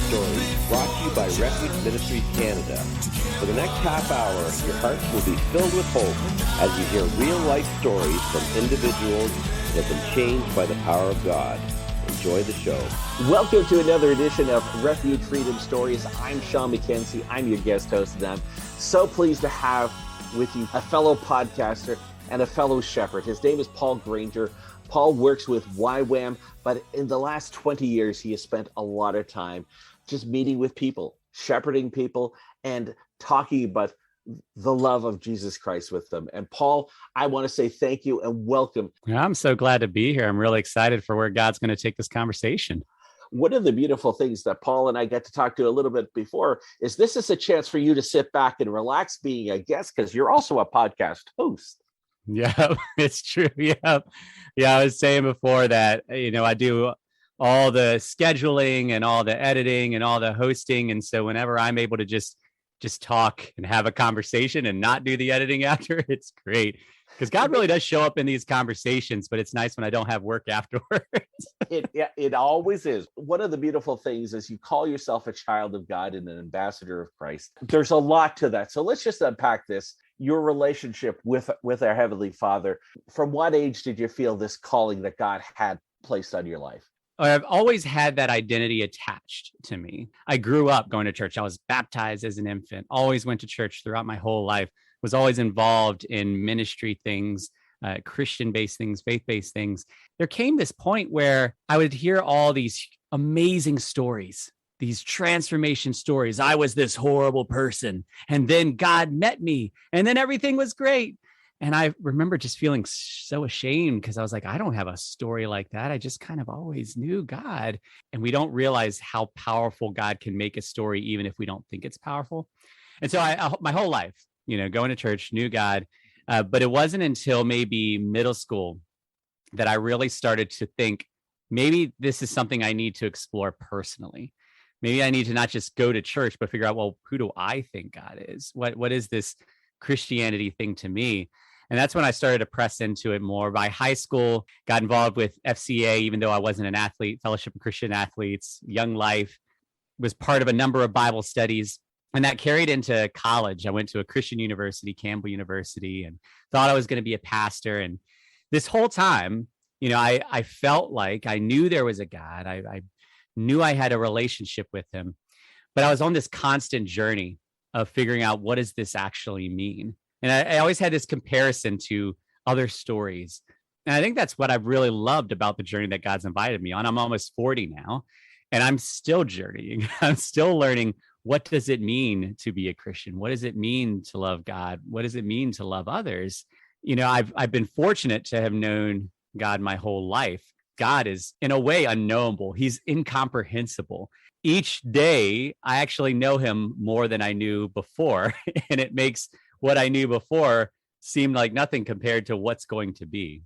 Stories, brought to you by Refuge Ministries Canada. For the next half hour, your hearts will be filled with hope as you hear real-life stories from individuals that have been changed by the power of God. Enjoy the show. Welcome to another edition of Refuge Freedom Stories. I'm Sean McKenzie. I'm your guest host, and I'm so pleased to have with you a fellow podcaster and a fellow shepherd. His name is Paul Granger. Paul works with YWAM, but in the last 20 years, he has spent a lot of time just meeting with people, shepherding people, and talking about the love of Jesus Christ with them. And Paul, I want to say thank you and welcome. I'm so glad to be here. I'm really excited for where God's going to take this conversation. One of the beautiful things that Paul and I got to talk to a little bit before is this is a chance for you to sit back and relax being a guest, because you're also a podcast host. Yeah, it's true. Yeah. I was saying before that, I do all the scheduling and all the editing and all the hosting. And so whenever I'm able to just talk and have a conversation and not do the editing after, it's great. Because God really does show up in these conversations, but it's nice when I don't have work afterwards. It always is. One of the beautiful things is you call yourself a child of God and an ambassador of Christ. There's a lot to that. So let's just unpack this. Your relationship with our Heavenly Father. From what age did you feel this calling that God had placed on your life? I've always had that identity attached to me. I grew up going to church. I was baptized as an infant, always went to church throughout my whole life, was always involved in ministry things, Christian-based things, faith-based things. There came this point where I would hear all these amazing stories, these transformation stories. I was this horrible person, and then God met me, and then everything was great. And I remember just feeling so ashamed because I was like, I don't have a story like that. I just kind of always knew God. And we don't realize how powerful God can make a story, even if we don't think it's powerful. And so I my whole life, going to church, knew God. But it wasn't until maybe middle school that I really started to think, maybe this is something I need to explore personally. Maybe I need to not just go to church, but figure out, well, who do I think God is? What is this Christianity thing to me? And that's when I started to press into it more. By high school, got involved with FCA, even though I wasn't an athlete, Fellowship of Christian Athletes, Young Life, was part of a number of Bible studies. And that carried into college. I went to a Christian university, Campbell University, and thought I was going to be a pastor. And this whole time, I felt like I knew there was a God. I knew I had a relationship with him, but I was on this constant journey of figuring out, what does this actually mean? And I always had this comparison to other stories. And I think that's what I've really loved about the journey that God's invited me on. I'm almost 40 now, and I'm still journeying. I'm still learning, what does it mean to be a Christian? What does it mean to love God? What does it mean to love others? I've been fortunate to have known God my whole life. God is, in a way, unknowable. He's incomprehensible. Each day, I actually know him more than I knew before, and it makes what I knew before seem like nothing compared to what's going to be.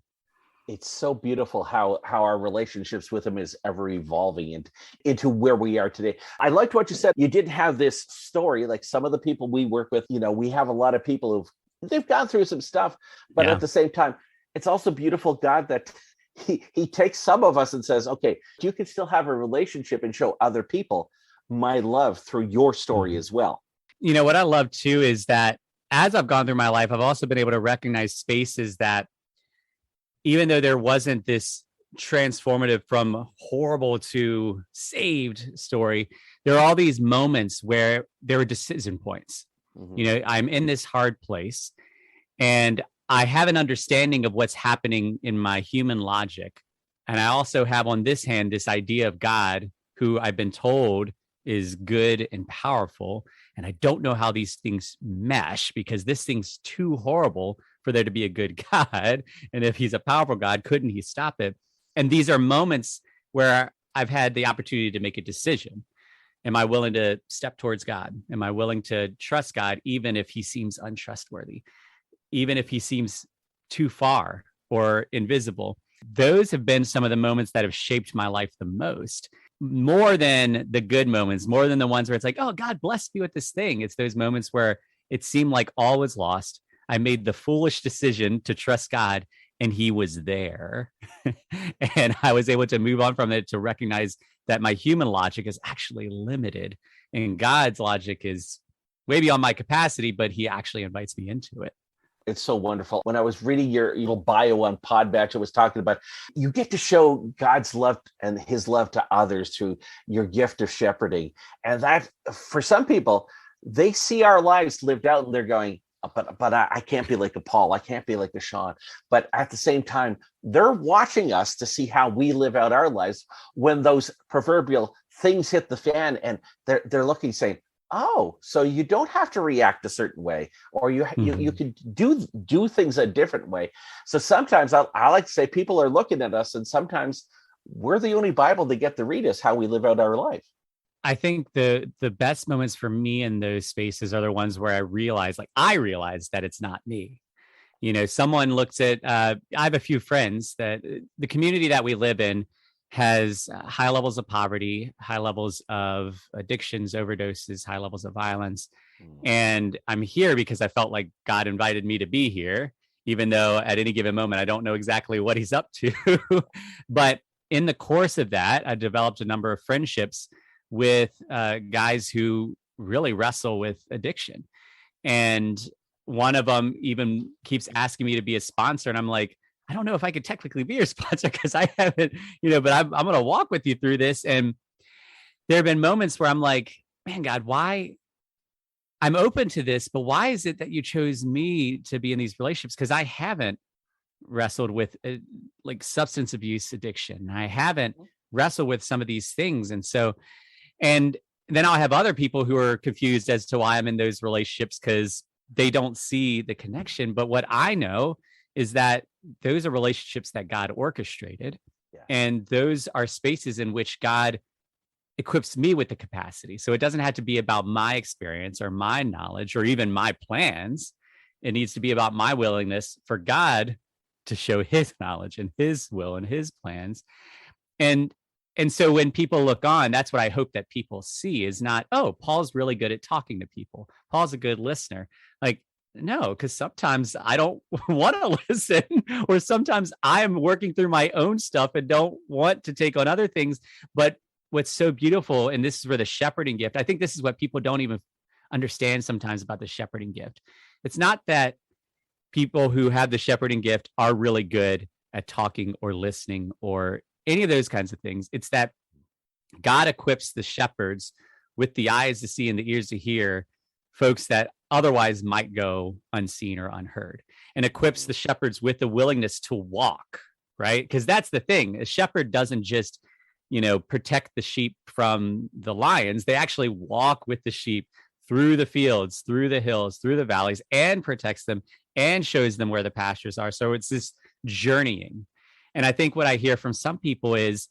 It's so beautiful how our relationships with him is ever evolving into where we are today. I liked what you said. You didn't have this story like some of the people we work with. We have a lot of people they've gone through some stuff, but at the same time, it's also beautiful, God, that he takes some of us and says, okay, you can still have a relationship and show other people my love through your story as well. What I love too is that as I've gone through my life, I've also been able to recognize spaces that, even though there wasn't this transformative from horrible to saved story, there are all these moments where there were decision points. Mm-hmm. I'm in this hard place, and I have an understanding of what's happening in my human logic. And I also have on this hand, this idea of God, who I've been told is good and powerful. And I don't know how these things mesh, because this thing's too horrible for there to be a good God. And if he's a powerful God, couldn't he stop it? And these are moments where I've had the opportunity to make a decision. Am I willing to step towards God? Am I willing to trust God, even if he seems untrustworthy, even if he seems too far or invisible? Those have been some of the moments that have shaped my life the most, more than the good moments, more than the ones where it's like, oh, God bless me with this thing. It's those moments where it seemed like all was lost. I made the foolish decision to trust God, and he was there. And I was able to move on from it to recognize that my human logic is actually limited, and God's logic is way beyond my capacity, but he actually invites me into it. It's so wonderful. When I was reading your little bio on Podbatch, I was talking about you get to show God's love and his love to others through your gift of shepherding. And that, for some people, they see our lives lived out and they're going, but I can't be like a Paul. I can't be like a Sean. But at the same time, they're watching us to see how we live out our lives when those proverbial things hit the fan, and they're looking, saying, oh, so you don't have to react a certain way, or you can do things a different way. So sometimes I like to say people are looking at us, and sometimes we're the only Bible they get to read us how we live out our life. I think the best moments for me in those spaces are the ones where I realize that it's not me. You know, someone looks at, I have a few friends that the community that we live in has high levels of poverty, high levels of addictions, overdoses, high levels of violence. And I'm here because I felt like God invited me to be here, even though at any given moment, I don't know exactly what he's up to. But in the course of that, I developed a number of friendships with guys who really wrestle with addiction. And one of them even keeps asking me to be a sponsor. And I'm like, I don't know if I could technically be your sponsor because I haven't, but I'm going to walk with you through this. And there have been moments where I'm like, man, God, why? I'm open to this, but why is it that you chose me to be in these relationships? Because I haven't wrestled with like substance abuse addiction. I haven't wrestled with some of these things. And then I'll have other people who are confused as to why I'm in those relationships because they don't see the connection. But what I know is that those are relationships that God orchestrated. Yeah. And those are spaces in which God equips me with the capacity. So it doesn't have to be about my experience or my knowledge or even my plans. It needs to be about my willingness for God to show his knowledge and his will and his plans. And so when people look on, that's what I hope that people see is not, oh, Paul's really good at talking to people. Paul's a good listener. Like, no, because sometimes I don't want to listen, or sometimes I'm working through my own stuff and don't want to take on other things. But what's so beautiful, and this is where the shepherding gift, I think this is what people don't even understand sometimes about the shepherding gift. It's not that people who have the shepherding gift are really good at talking or listening or any of those kinds of things. It's that God equips the shepherds with the eyes to see and the ears to hear folks that otherwise might go unseen or unheard, and equips the shepherds with the willingness to walk, right? Because that's the thing. A shepherd doesn't just, protect the sheep from the lions. They actually walk with the sheep through the fields, through the hills, through the valleys, and protects them and shows them where the pastures are. So it's this journeying. And I think what I hear from some people is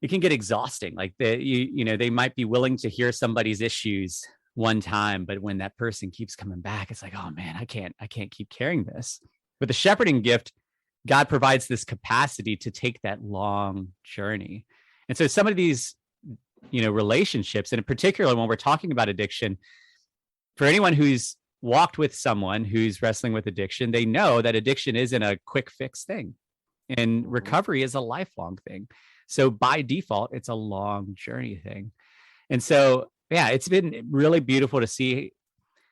it can get exhausting. Like they might be willing to hear somebody's issues one time, but when that person keeps coming back, it's like, oh man, I can't keep carrying this. With the shepherding gift, God provides this capacity to take that long journey. And so some of these, relationships, and in particular, when we're talking about addiction, for anyone who's walked with someone who's wrestling with addiction, they know that addiction isn't a quick fix thing. And recovery is a lifelong thing. So by default, it's a long journey thing. And so, yeah, it's been really beautiful to see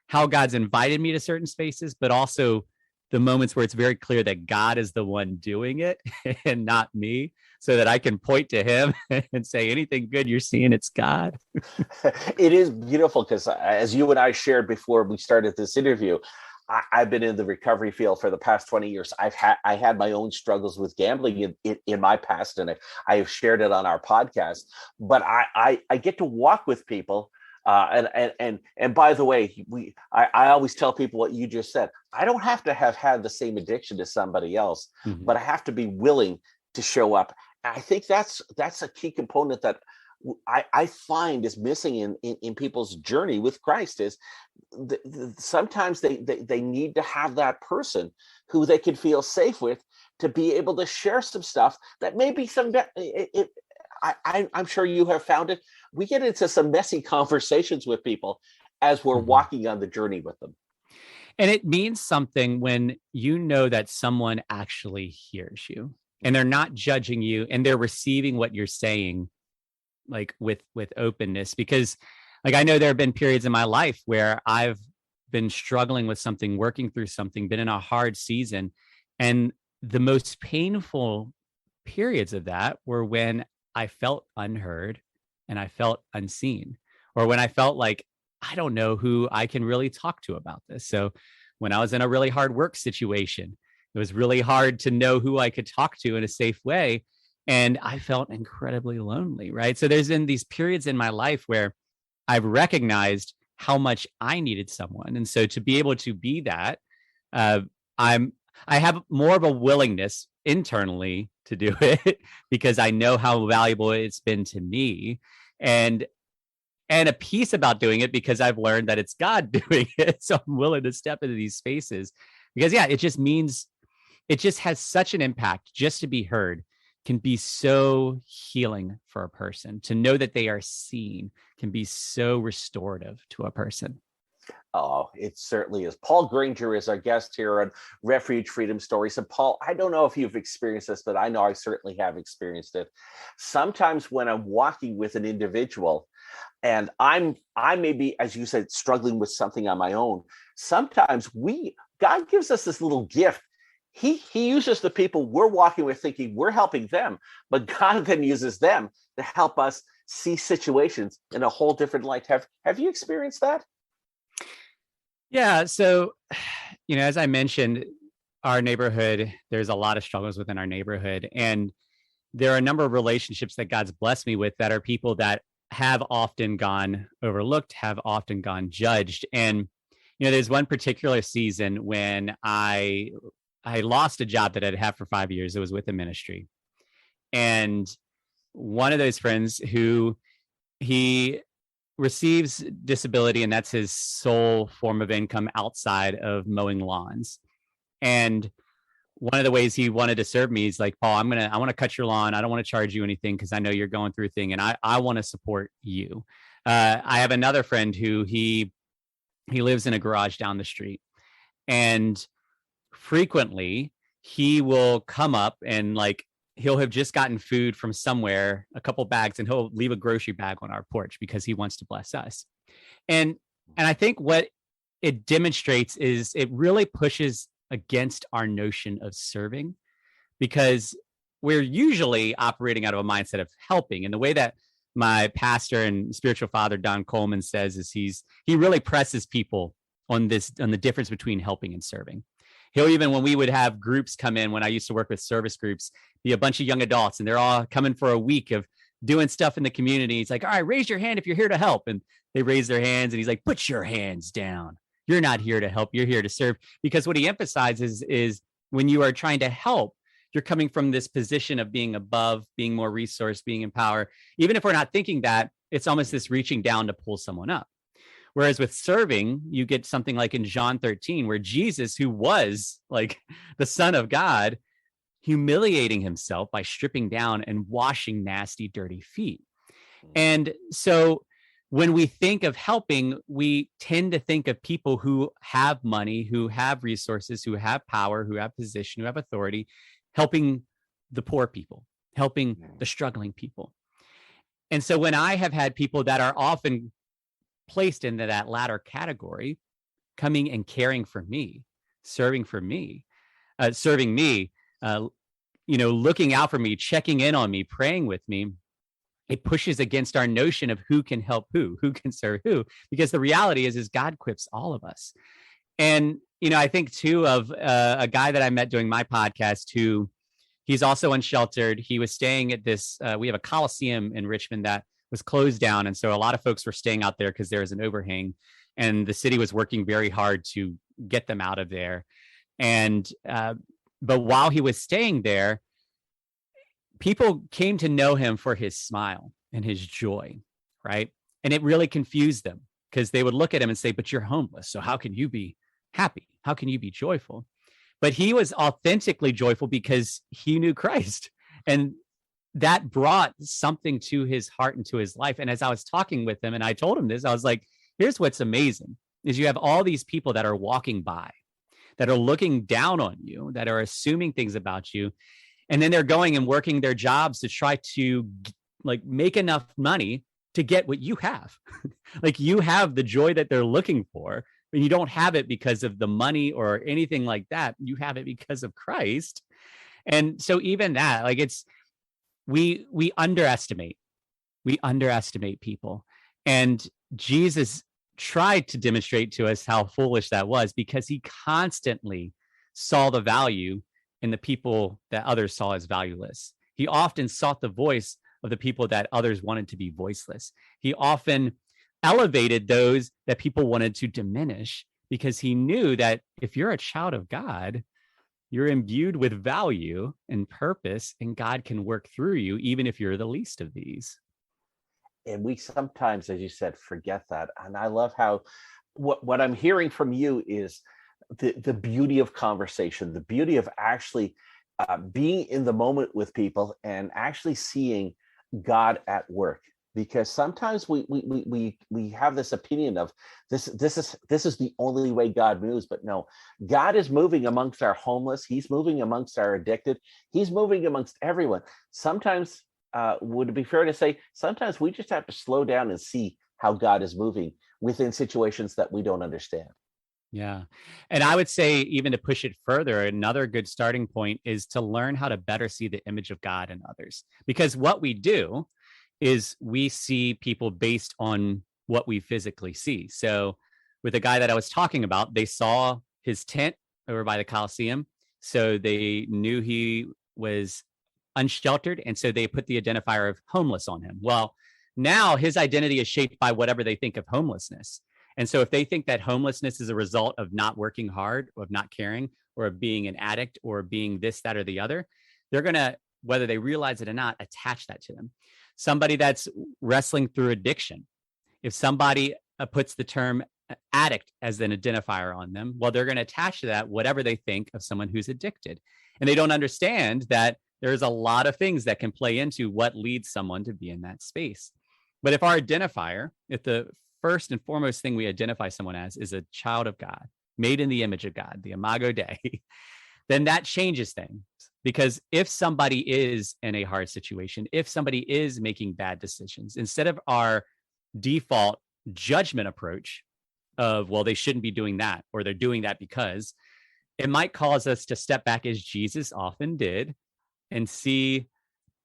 how God's invited me to certain spaces, but also the moments where it's very clear that God is the one doing it and not me, so that I can point to him and say, anything good you're seeing, it's God. It is beautiful because as you and I shared before we started this interview, I've been in the recovery field for the past 20 years. I had my own struggles with gambling in my past, and I have shared it on our podcast. But I get to walk with people, and by the way, I always tell people what you just said. I don't have to have had the same addiction as somebody else, but I have to be willing to show up. And I think that's a key component that I find is missing in people's journey with Christ is sometimes they need to have that person who they can feel safe with to be able to share some stuff that maybe I'm sure you have found it. We get into some messy conversations with people as we're walking on the journey with them. And it means something when you know that someone actually hears you and they're not judging you and they're receiving what you're saying like with openness, because like I know there have been periods in my life where I've been struggling with something, working through something, been in a hard season. And the most painful periods of that were when I felt unheard and I felt unseen, or when I felt like I don't know who I can really talk to about this. So when I was in a really hard work situation, it was really hard to know who I could talk to in a safe way. And I felt incredibly lonely, right? So there's been these periods in my life where I've recognized how much I needed someone. And so to be able to be that, uh, I have more of a willingness internally to do it because I know how valuable it's been to me. And a piece about doing it because I've learned that it's God doing it. So I'm willing to step into these spaces because, yeah, it just means it just has such an impact. Just to be heard can be so healing for a person. To know that they are seen can be so restorative to a person. Oh, it certainly is. Paul Granger is our guest here on Refuge Freedom Stories. And Paul, I don't know if you've experienced this, but I know I certainly have experienced it. Sometimes when I'm walking with an individual and I may be, as you said, struggling with something on my own, sometimes God gives us this little gift. He uses the people we're walking with thinking we're helping them, but God then uses them to help us see situations in a whole different light. Have you experienced that? Yeah. So, as I mentioned, our neighborhood, there's a lot of struggles within our neighborhood. And there are a number of relationships that God's blessed me with that are people that have often gone overlooked, have often gone judged. And, there's one particular season when I lost a job that I'd had for 5 years. It was with a ministry. And one of those friends who he receives disability, and that's his sole form of income outside of mowing lawns. And one of the ways he wanted to serve me is like, Paul, I want to cut your lawn. I don't want to charge you anything because I know you're going through a thing, and I want to support you. I have another friend who he lives in a garage down the street, and frequently he will come up and like he'll have just gotten food from somewhere, a couple bags, and he'll leave a grocery bag on our porch because he wants to bless us. And I think what it demonstrates is it really pushes against our notion of serving, because we're usually operating out of a mindset of helping. And the way that my pastor and spiritual father, Don Coleman, says is he really presses people on the difference between helping and serving. He'll even, when we would have groups come in, when I used to work with service groups, be a bunch of young adults, and they're all coming for a week of doing stuff in the community. He's like, all right, raise your hand if you're here to help. And they raise their hands, and he's like, put your hands down. You're not here to help. You're here to serve. Because what he emphasizes is when you are trying to help, you're coming from this position of being above, being more resourced, being in power. Even if we're not thinking that, it's almost this reaching down to pull someone up. Whereas with serving, you get something like in John 13, where Jesus, who was like the Son of God, humiliating himself by stripping down and washing nasty, dirty feet. And so when we think of helping, we tend to think of people who have money, who have resources, who have power, who have position, who have authority, helping the poor people, helping the struggling people. And so when I have had people that are often placed into that latter category, coming and caring for me, serving me, looking out for me, checking in on me, praying with me, it pushes against our notion of who can help who can serve who, because the reality is God equips all of us. And, I think too of a guy that I met doing my podcast who he's also unsheltered. He was staying at this, we have a Coliseum in Richmond that was closed down. And so a lot of folks were staying out there because there was an overhang, and the city was working very hard to get them out of there. And, but while he was staying there, people came to know him for his smile and his joy, right? And it really confused them because they would look at him and say, but you're homeless, so how can you be happy? How can you be joyful? But he was authentically joyful because he knew Christ. And that brought something to his heart and to his life. And as I was talking with him and I told him this, I was like, here's what's amazing is you have all these people that are walking by, that are looking down on you, that are assuming things about you. And then they're going and working their jobs to try to like make enough money to get what you have. Like you have the joy that they're looking for, but you don't have it because of the money or anything like that. You have it because of Christ. And so even that, like we underestimate people. And Jesus tried to demonstrate to us how foolish that was, because he constantly saw the value in the people that others saw as valueless. He often sought the voice of the people that others wanted to be voiceless. He often elevated those that people wanted to diminish, because he knew that if you're a child of God, you're imbued with value and purpose, and God can work through you, even if you're the least of these. And we sometimes, as you said, forget that. And I love how what I'm hearing from you is the beauty of conversation, the beauty of actually being in the moment with people and actually seeing God at work. Because sometimes we have this opinion of this is the only way God moves, but no, God is moving amongst our homeless. He's moving amongst our addicted. He's moving amongst everyone. Sometimes, would it be fair to say, sometimes we just have to slow down and see how God is moving within situations that we don't understand. Yeah. And I would say, even to push it further, another good starting point is to learn how to better see the image of God in others. Because what we do is we see people based on what we physically see. So with the guy that I was talking about, they saw his tent over by the Coliseum. So they knew he was unsheltered. And so they put the identifier of homeless on him. Well, now his identity is shaped by whatever they think of homelessness. And so if they think that homelessness is a result of not working hard, of not caring, or of being an addict, or being this, that, or the other, they're going to, whether they realize it or not, attach that to them. Somebody that's wrestling through addiction, if somebody puts the term addict as an identifier on them, well, they're going to attach to that whatever they think of someone who's addicted. And they don't understand that there's a lot of things that can play into what leads someone to be in that space. But if our identifier, if the first and foremost thing we identify someone as is a child of God, made in the image of God, the Imago Dei, then that changes things. Because if somebody is in a hard situation, if somebody is making bad decisions, instead of our default judgment approach of, well, they shouldn't be doing that, or they're doing that because, it might cause us to step back, as Jesus often did, and see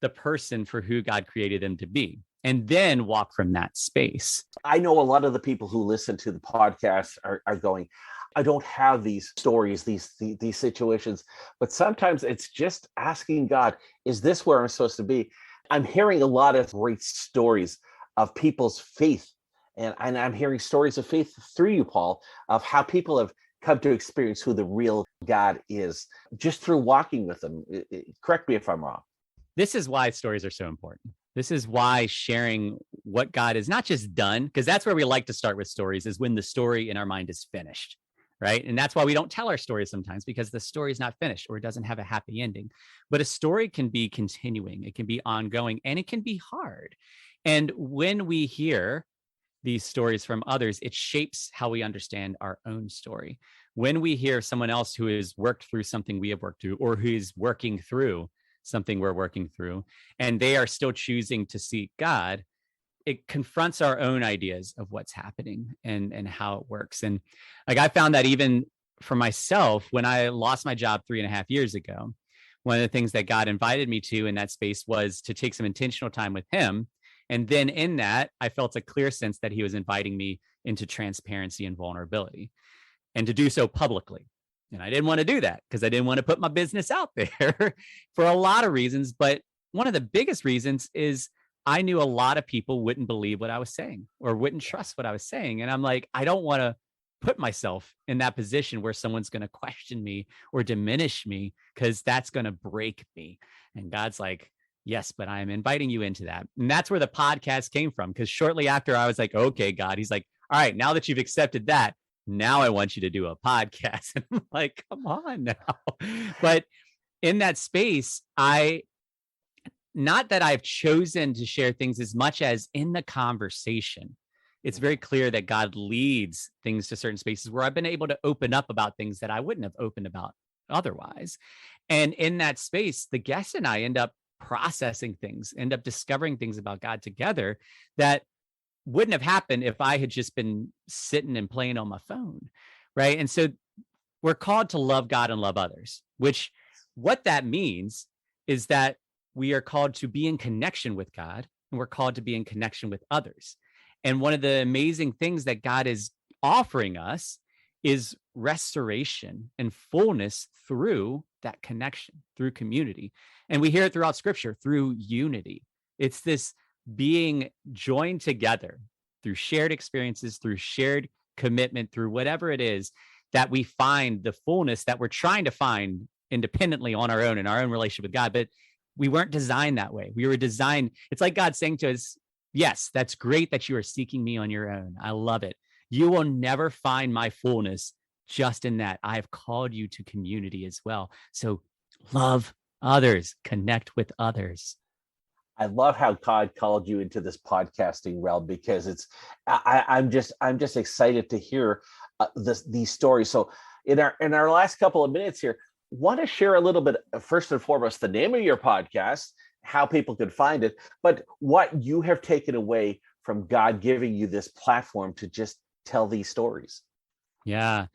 the person for who God created them to be, and then walk from that space. I know a lot of the people who listen to the podcast are going, I don't have these stories, these situations, but sometimes it's just asking God, is this where I'm supposed to be? I'm hearing a lot of great stories of people's faith. And I'm hearing stories of faith through you, Paul, of how people have come to experience who the real God is just through walking with them. Correct me if I'm wrong. This is why stories are so important. This is why sharing what God has not just done, because that's where we like to start with stories, is when the story in our mind is finished, right? And that's why we don't tell our stories sometimes, because the story is not finished or it doesn't have a happy ending. But a story can be continuing, it can be ongoing, and it can be hard. And when we hear these stories from others, it shapes how we understand our own story. When we hear someone else who has worked through something we have worked through, or who is working through something we're working through, and they are still choosing to seek God, it confronts our own ideas of what's happening and how it works. And like, I found that even for myself, when I lost my job 3.5 years ago, one of the things that God invited me to in that space was to take some intentional time with him. And then in that, I felt a clear sense that he was inviting me into transparency and vulnerability, and to do so publicly. And I didn't want to do that because I didn't want to put my business out there for a lot of reasons. But one of the biggest reasons is I knew a lot of people wouldn't believe what I was saying or wouldn't trust what I was saying. And I'm like, I don't want to put myself in that position where someone's going to question me or diminish me, because that's going to break me. And God's like, yes, but I'm inviting you into that. And that's where the podcast came from. Because shortly after, I was like, okay, God, he's like, all right, now that you've accepted that, now I want you to do a podcast. And I'm like, come on now. But in that space, not that I've chosen to share things as much as in the conversation, it's very clear that God leads things to certain spaces where I've been able to open up about things that I wouldn't have opened about otherwise. And in that space, the guest and I end up processing things, end up discovering things about God together that wouldn't have happened if I had just been sitting and playing on my phone, right? And so we're called to love God and love others, which what that means is that we are called to be in connection with God, and we're called to be in connection with others. And one of the amazing things that God is offering us is restoration and fullness through that connection, through community. And we hear it throughout Scripture, through unity. It's this being joined together through shared experiences, through shared commitment, through whatever it is, that we find the fullness that we're trying to find independently on our own in our own relationship with God. But we weren't designed that way. We were designed, it's like God saying to us, yes, that's great that you are seeking me on your own. I love it. You will never find my fullness just in that. I have called you to community as well. So love others, connect with others. I love how God called you into this podcasting realm, because I'm just excited to hear these stories. So in our last couple of minutes here, want to share a little bit, first and foremost, the name of your podcast, how people could find it, but what you have taken away from God giving you this platform to just tell these stories. Yeah.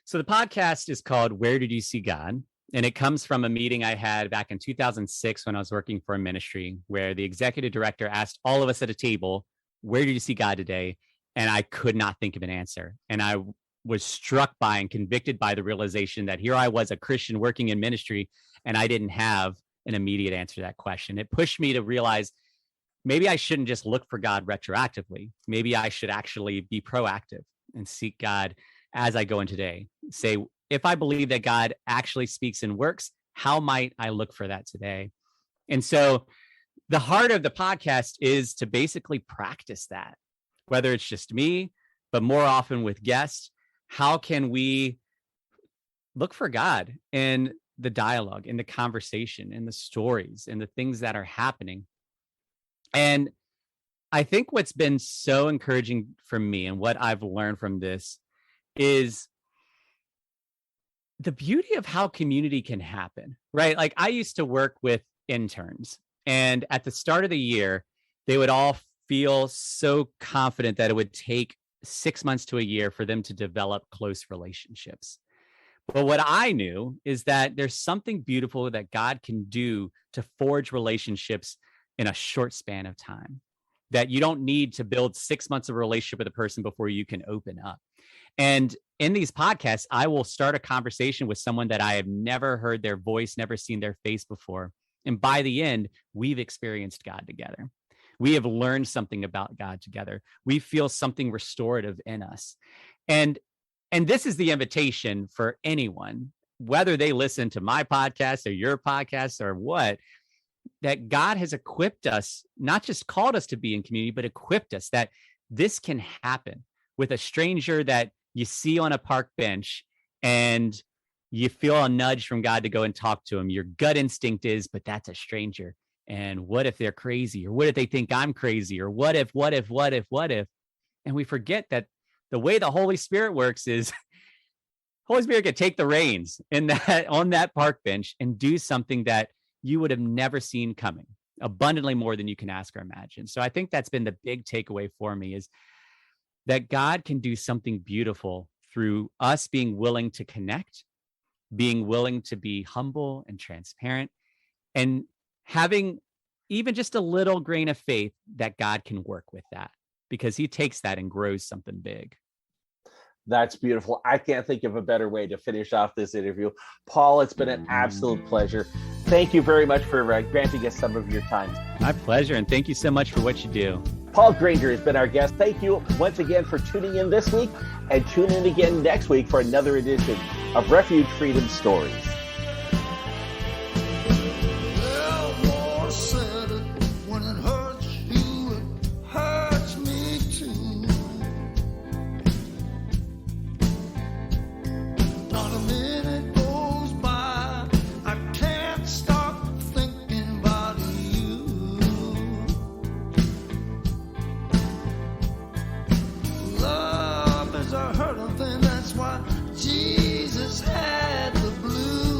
So the podcast is called Where Did You See God? And it comes from a meeting I had back in 2006 when I was working for a ministry, where the executive director asked all of us at a table, where did you see God today? And I could not think of an answer. And I was struck by and convicted by the realization that here I was, a Christian working in ministry, and I didn't have an immediate answer to that question. It pushed me to realize maybe I shouldn't just look for God retroactively. Maybe I should actually be proactive and seek God as I go in today. Say, if I believe that God actually speaks and works, how might I look for that today? And so the heart of the podcast is to basically practice that, whether it's just me, but more often with guests. How can we look for God in the dialogue, in the conversation, in the stories, in the things that are happening? And I think what's been so encouraging for me and what I've learned from this is the beauty of how community can happen, right? Like I used to work with interns, and at the start of the year, they would all feel so confident that it would take 6 months to a year for them to develop close relationships. But what I knew is that there's something beautiful that God can do to forge relationships in a short span of time, that you don't need to build 6 months of a relationship with a person before you can open up. And in these podcasts, I will start a conversation with someone that I have never heard their voice, never seen their face before. And by the end, we've experienced God together. We have learned something about God together. We feel something restorative in us. And this is the invitation for anyone, whether they listen to my podcast or your podcast or what, that God has equipped us, not just called us to be in community, but equipped us that this can happen with a stranger that you see on a park bench and you feel a nudge from God to go and talk to him. Your gut instinct is, but that's a stranger. And what if they're crazy? Or what if they think I'm crazy? Or what if? And we forget that the way the Holy Spirit works is Holy Spirit could take the reins in that on that park bench and do something that you would have never seen coming, abundantly more than you can ask or imagine. So I think that's been the big takeaway for me, is that God can do something beautiful through us being willing to connect, being willing to be humble and transparent, and having even just a little grain of faith that God can work with that, because he takes that and grows something big. That's beautiful. I can't think of a better way to finish off this interview. Paul, it's been an absolute pleasure. Thank you very much for granting us some of your time. My pleasure. And thank you so much for what you do. Paul Granger has been our guest. Thank you once again for tuning in this week, and tune in again next week for another edition of Refuge Freedom Stories. That's why Jesus had the blues.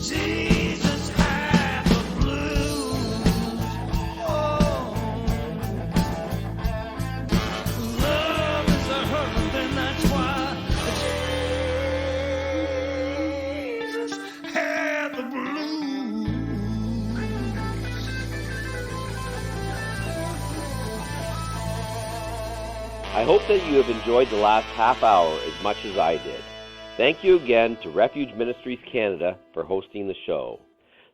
Jesus had the blues. Oh, love is a hurt, and that's why Jesus had the blues. I hope that you have enjoyed the last half hour as much as I did. Thank you again to Refuge Ministries Canada for hosting the show.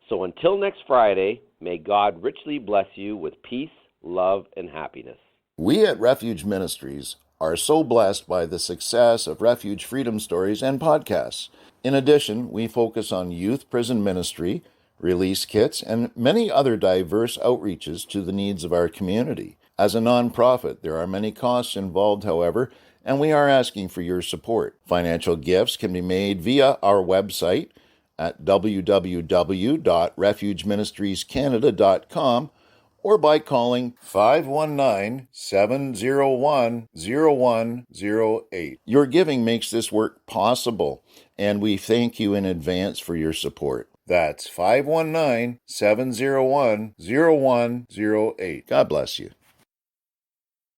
So until next Friday, may God richly bless you with peace, love, and happiness. We at Refuge Ministries are so blessed by the success of Refuge Freedom Stories and podcasts. In addition, we focus on youth prison ministry, release kits, and many other diverse outreaches to the needs of our community. As a nonprofit, there are many costs involved, however, and we are asking for your support. Financial gifts can be made via our website at www.refugeministriescanada.com or by calling 519-701-0108. Your giving makes this work possible, and we thank you in advance for your support. That's 519-701-0108. God bless you.